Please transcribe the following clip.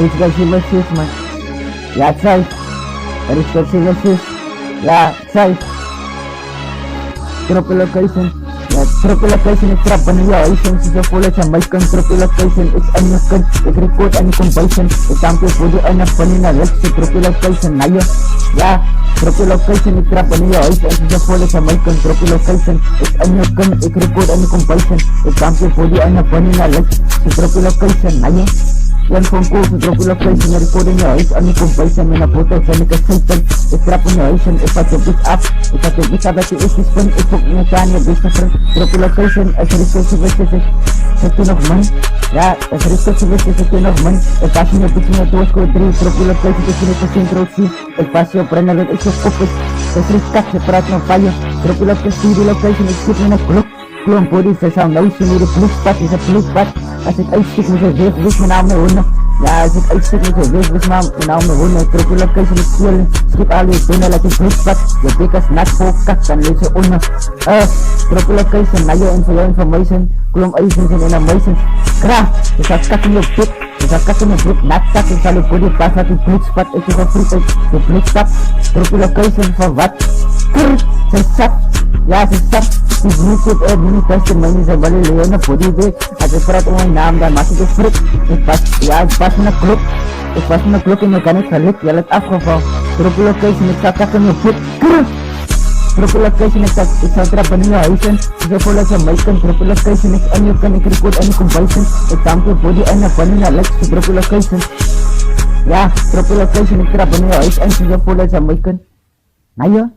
Risk versus man. Ja, safe. Risk versus. Ja, safe. Trophy location. Ja, trophy location, ik trap binnen jou huis en soos jou voel as jy my kan. Trophy location, ek in jou kind, ek record aan die combustion. Ek damp jou voor die einde van die nacht, so trophy location, na je. Ja, trophy location, ik trap binnen jou huis en soos jou voel as jy my kan. Trophy location, ek in jou kind, ek record aan die combustion. Ek damp jou voor die einde van die nacht, so trophy location, na je. Yan phone call sa trophy location, recording your huis aan die combustion met een foto van ek excited. Ek trap in your huis en ek vat jou bitch af. Ek vat jou bitch af dat jy is spin, ek fok net aan jou beste vriend. Trophy location, as resource wisses ek jy nog min. Ja, as resource wisses ek jy nog min. Ek pas in jou bitch in jou doosco 3, trophy location, ek jy net een centro C. Ek pas jou brenner dat ek so kop is. Ek is kat, jy praat nou van jou. Trophy location, ek skiet met een klok. Klomp body, sy sal nou sien hier die vloegspad, is een vloegspad. As ek uitstiek met sy weg, wees my naam my honde. Ja, as ek uitstiek met sy weg, wees my naam my honde. Trophy location, ek speel, skiep al die binnen, laat die vloegspad. Jou bek as nat vol kat, dan lees jy onder. Trophy location, na jou en vir jou information. Klomp eisens en animations. Kracht, jy sal kat in jou bek. Jy sal kat in jou broek, nat kat, jy sal die body pas, laat die vloegspad. Ek is een vloeg uit, die vloegspad. Trophy location, vir wat? Krr, sy sap. Ja, sy sap. Die vloed het mini testimonies, hy wil die leene body week. As ek praat om my naam, dan maak ek een frik. Ek pas in een klok. Ek pas in een klok en jy kan het gelik, jy het afgeval. Trophy location, ek sal kak in jou voet. Trophy location, ek sal trap in jou huis in. Ek sal voel as jy my kan. Trophy location, ek in jou kan, ek record in die combustion. Ek damp jou body in een van die lik. Trophy location. Ja, trophy location, ek trap in jou huis in. Ek sal voel as jy my kan. Na je?